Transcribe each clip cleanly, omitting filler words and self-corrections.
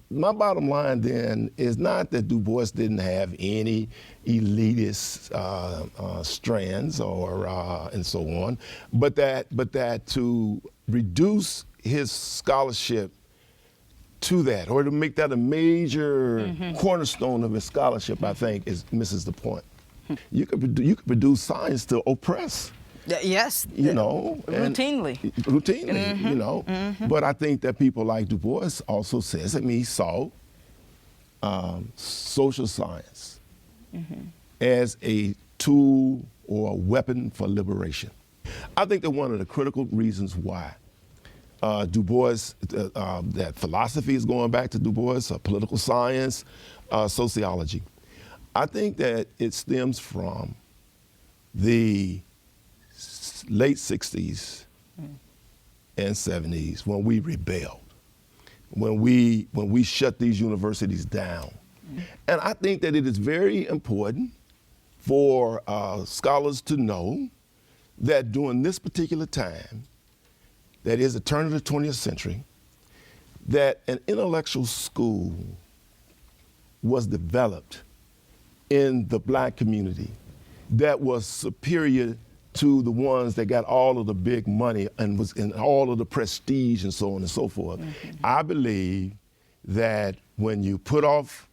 My bottom line then is not that Du Bois didn't have any elitist strands or and so on, but that to reduce his scholarship to that, or to make that a major cornerstone of his scholarship, I think misses the point. You could produce science to oppress. Yes, you know, routinely, you know. But I think that people like Du Bois also says that he saw social science as a tool or a weapon for liberation. I think that one of the critical reasons why Du Bois, that philosophy is going back to Du Bois, political science, sociology. I think that it stems from the late 60s and 70s when we rebelled, when we shut these universities down. And I think that it is very important for scholars to know that during this particular time, that is the turn of the 20th century, that an intellectual school was developed in the black community that was superior to the ones that got all of the big money and was in all of the prestige and so on and so forth. I believe that when you put off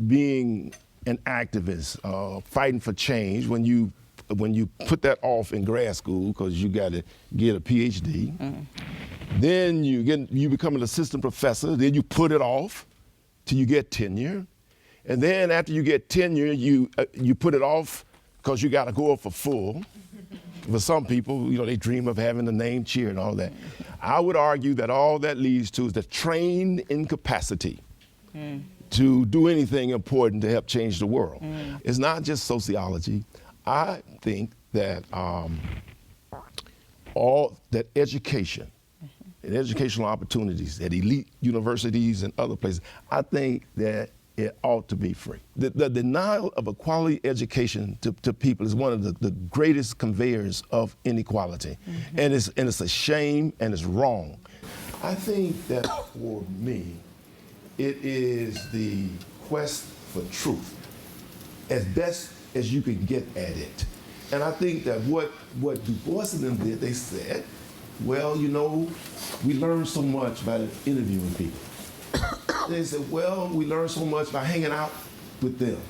being an activist, fighting for change, when you put that off in grad school because you got to get a PhD, then you become an assistant professor, then you put it off till you get tenure. And then after you get tenure, you put it off because you got to go up for full. For some people, you know, they dream of having the name cheer and all that. I would argue that all that leads to is the trained incapacity to do anything important to help change the world. It's not just sociology. I think that all that education and educational opportunities at elite universities and other places, I think that it ought to be free. The denial of a quality education to people is one of the greatest conveyors of inequality. And it's a shame and it's wrong. I think that for me, it is the quest for truth as best as you can get at it. And I think that what Du Bois and them did, they said, well, you know, we learn so much by interviewing people. They said, well, we learn so much by hanging out with them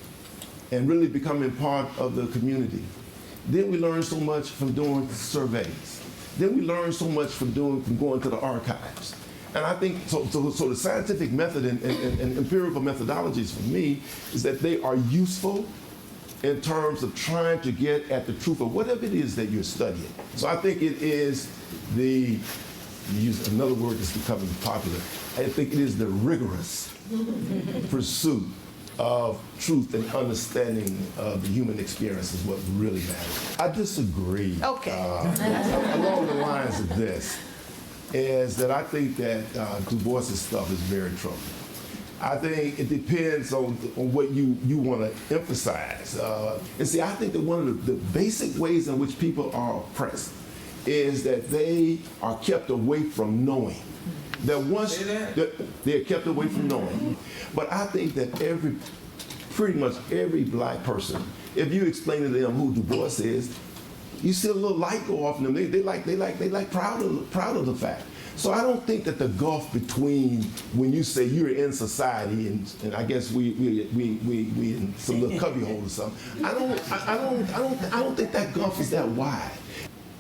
and really becoming part of the community. Then we learn so much from doing surveys. Then we learn so much from going to the archives. And I think, so the scientific method and empirical methodologies for me is that they are useful in terms of trying to get at the truth of whatever it is that you're studying. So I think it is to use another word that's becoming popular, I think it is the rigorous pursuit of truth and understanding of the human experience is what really matters. I disagree. Okay. Along the lines of this, is that I think that Du Bois' stuff is very troubling. I think it depends on what you want to emphasize. And see, I think that one of the basic ways in which people are oppressed is that they are kept away from knowing. That once they're kept away from knowing. But I think that pretty much every black person, if you explain to them who Du Bois is, you see a little light go off in them. They proud of the fact. So I don't think that the gulf between when you say you're in society and I guess we in some little cubbyhole or something. I don't think that gulf is that wide.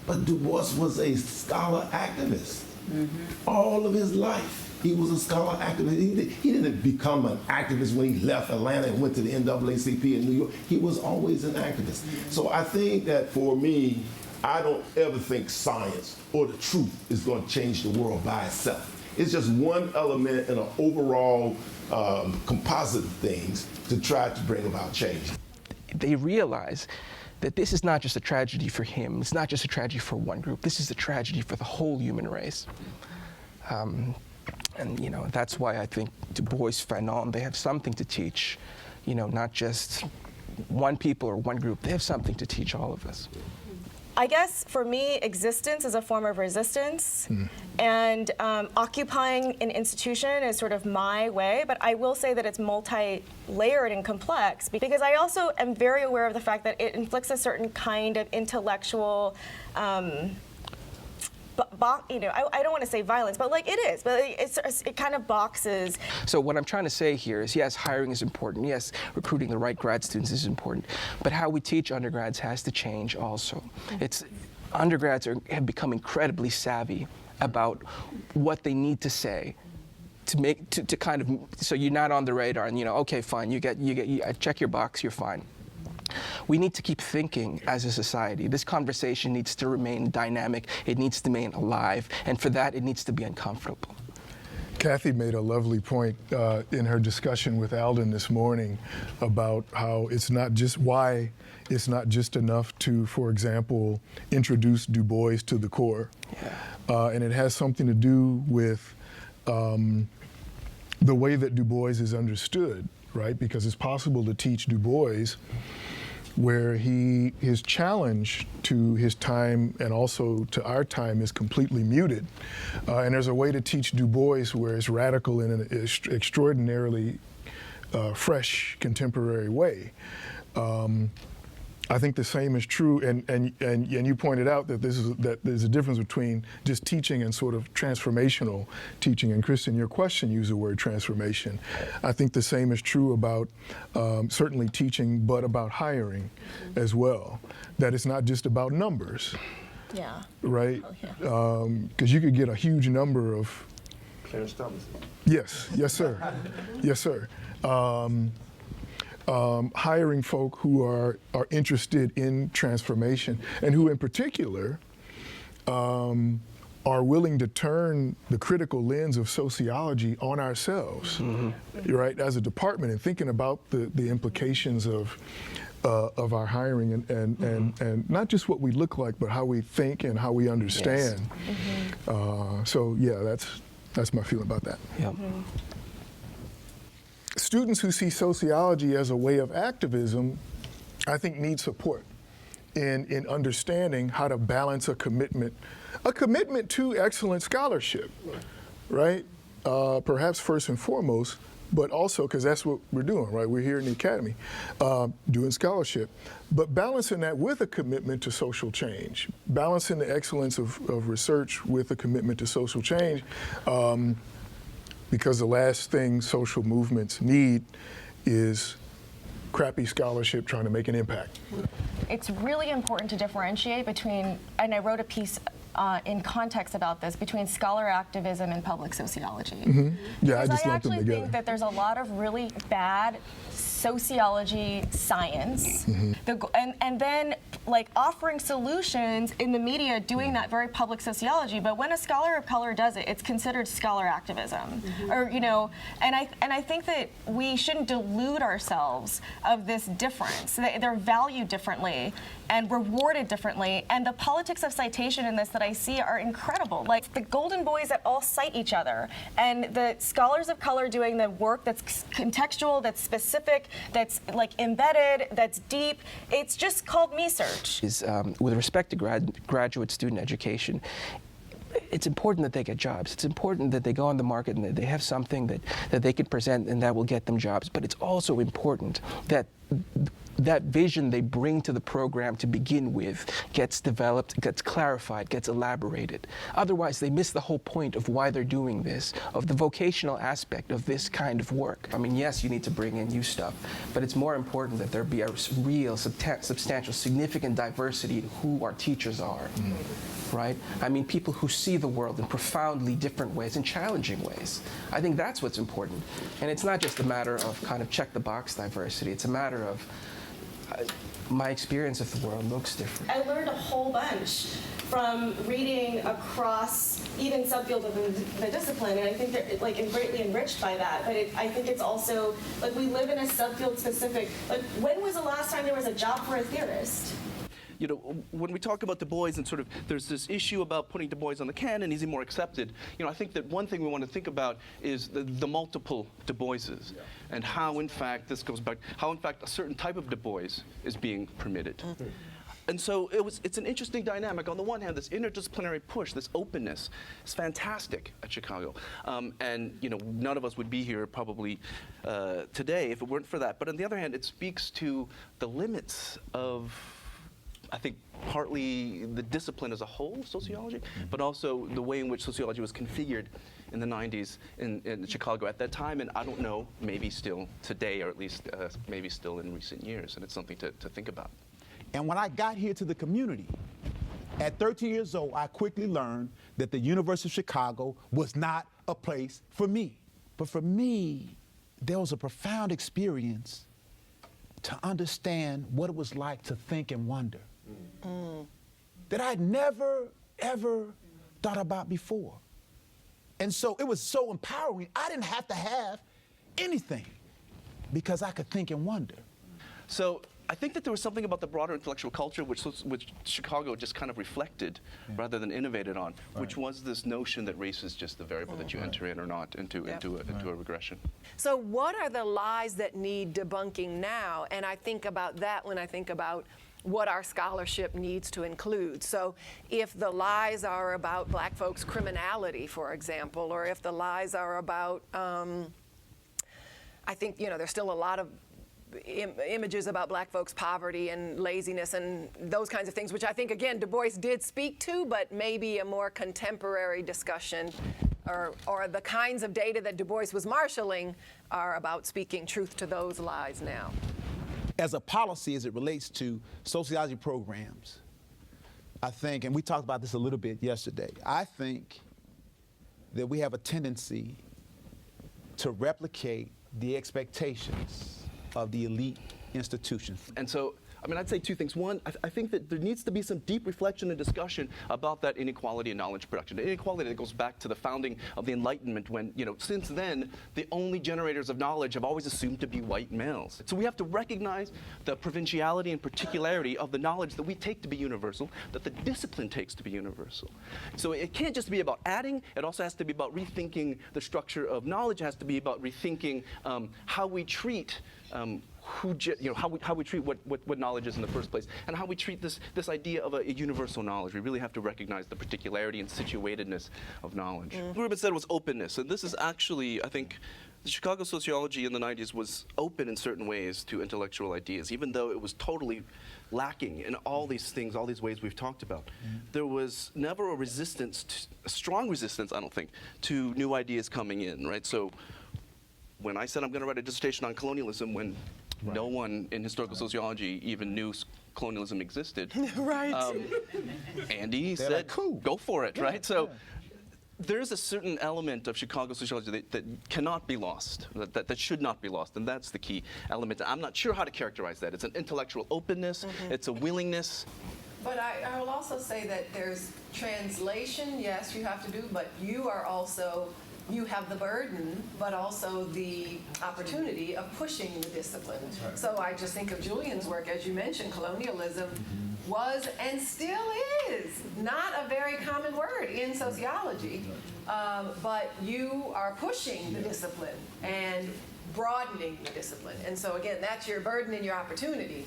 But Du Bois was a scholar activist. All of his life, he was a scholar activist. He didn't become an activist when he left Atlanta and went to the NAACP in New York. He was always an activist. So I think that for me, I don't ever think science or the truth is going to change the world by itself. It's just one element in an overall composite of things to try to bring about change. They realize that this is not just a tragedy for him, it's not just a tragedy for one group, this is a tragedy for the whole human race. And you know, that's why I think Du Bois, Fanon, they have something to teach, you know, not just one people or one group, they have something to teach all of us. I guess for me, existence is a form of resistance, and occupying an institution is sort of my way, but I will say that it's multi-layered and complex, because I also am very aware of the fact that it inflicts a certain kind of intellectual, I don't want to say violence, but like it is, but it kind of boxes. So what I'm trying to say here is, yes, hiring is important. Yes, recruiting the right grad students is important. But how we teach undergrads has to change also. Undergrads have become incredibly savvy about what they need to say to kind of, so you're not on the radar and, okay, fine, you check your box, you're fine. We need to keep thinking as a society. This conversation needs to remain dynamic. It needs to remain alive. And for that, it needs to be uncomfortable. Kathy made a lovely point in her discussion with Alden this morning about how it's not just enough to, for example, introduce DuBois to the core. Yeah. And it has something to do with the way that DuBois is understood, right? Because it's possible to teach DuBois where his challenge to his time and also to our time is completely muted. And there's a way to teach DuBois where it's radical in an extraordinarily fresh, contemporary way. I think the same is true, and you pointed out that there's a difference between just teaching and sort of transformational teaching. And Kristen, your question used the word transformation. I think the same is true about certainly teaching, but about hiring as well. That it's not just about numbers. Yeah. Right? Oh, yeah. Because you could get a huge number of. Clarence Thomas. Yes, sir. Yes, sir. Hiring folk who are interested in transformation and who in particular are willing to turn the critical lens of sociology on ourselves, right, as a department, and thinking about the implications of our hiring and not just what we look like, but how we think and how we understand. Yes. So yeah, that's my feeling about that. Yep. Students who see sociology as a way of activism, I think, need support in understanding how to balance a commitment to excellent scholarship, right? Perhaps first and foremost, but also, because that's what we're doing, right? We're here in the academy doing scholarship, but balancing that with a commitment to social change, balancing the excellence of research with a commitment to social change. Because the last thing social movements need is crappy scholarship trying to make an impact. It's really important to differentiate between, and I wrote a piece in context about this, between scholar activism and public sociology. Yeah, I Because just I lumped them actually together. think that there's a lot of really bad sociology science, and then like offering solutions in the media, doing that very public sociology. But when a scholar of color does it, it's considered scholar activism, or and I think that we shouldn't delude ourselves of this difference. They're valued differently and rewarded differently, and the politics of citation in this that I see are incredible. Like the golden boys that all cite each other, and the scholars of color doing the work that's contextual, that's specific, that's like embedded, that's deep. It's just called me-search. With respect to graduate student education, it's important that they get jobs. It's important that they go on the market and that they have something that they can present and that will get them jobs. But it's also important that that vision they bring to the program to begin with gets developed, gets clarified, gets elaborated. Otherwise, they miss the whole point of why they're doing this, of the vocational aspect of this kind of work. I mean, yes, you need to bring in new stuff, but it's more important that there be a real, substantial, significant diversity in who our teachers are. Right? I mean, people who see the world in profoundly different ways, in challenging ways. I think that's what's important. And it's not just a matter of kind of check the box diversity. It's a matter of my experience of the world looks different. I learned a whole bunch from reading across even subfields of the discipline, and I think they're like greatly enriched by that. But I think it's also like we live in a subfield specific. Like, when was the last time there was a job for a theorist? You know, when we talk about DuBois and sort of there's this issue about putting DuBois on the canon, is he more accepted? You know, I think that one thing we want to think about is the multiple DuBoises, and how in fact this goes back, how in fact a certain type of DuBois is being permitted. And so it's an interesting dynamic. On the one hand, this interdisciplinary push, this openness, is fantastic at Chicago. And none of us would be here probably today if it weren't for that. But on the other hand, it speaks to the limits of, I think, partly the discipline as a whole, sociology, but also the way in which sociology was configured in the 90s in Chicago at that time, and I don't know, maybe still today, or at least maybe still in recent years, and it's something to think about. And when I got here to the community, at 13 years old, I quickly learned that the University of Chicago was not a place for me. But for me, there was a profound experience to understand what it was like to think and wonder that I'd never, ever thought about before. And so it was so empowering. I didn't have to have anything because I could think and wonder. So I think that there was something about the broader intellectual culture which Chicago just kind of reflected rather than innovated on, which was this notion that race is just the variable that you enter in or not into a regression. So what are the lies that need debunking now? And I think about that when I think about what our scholarship needs to include. So if the lies are about black folks' criminality, for example, or if the lies are about, I think, there's still a lot of images about black folks' poverty and laziness and those kinds of things, which I think, again, DuBois did speak to, but maybe a more contemporary discussion or the kinds of data that DuBois was marshaling are about speaking truth to those lies now. As a policy, as it relates to sociology programs, I think, and we talked about this a little bit yesterday, I think that we have a tendency to replicate the expectations of the elite institutions. And so, I'd say two things. One, I think that there needs to be some deep reflection and discussion about that inequality in knowledge production. The inequality that goes back to the founding of the Enlightenment when, since then, the only generators of knowledge have always assumed to be white males. So we have to recognize the provinciality and particularity of the knowledge that we take to be universal, that the discipline takes to be universal. So it can't just be about adding, it also has to be about rethinking the structure of knowledge. It has to be about rethinking how we treat how we treat what knowledge is in the first place, and how we treat this idea of a universal knowledge. We really have to recognize the particularity and situatedness of knowledge. Ruben said was openness, and this is actually, I think, the Chicago sociology in the 90s was open in certain ways to intellectual ideas, even though it was totally lacking in all these things, all these ways we've talked about. There was never a resistance, a strong resistance, I don't think, to new ideas coming in, right? So when I said I'm going to write a dissertation on colonialism, when no one in historical sociology even knew colonialism existed. Right. Andy They're said, like, cool. go for it, right? So there's a certain element of Chicago sociology that cannot be lost, that should not be lost, and that's the key element. I'm not sure how to characterize that. It's an intellectual openness, it's a willingness. But I will also say that there's translation, yes, you have to do, but you have the burden, but also the opportunity of pushing the discipline. Right. So I just think of Julian's work, as you mentioned, colonialism was and still is not a very common word in sociology, but you are pushing the discipline and broadening the discipline. And so again, that's your burden and your opportunity.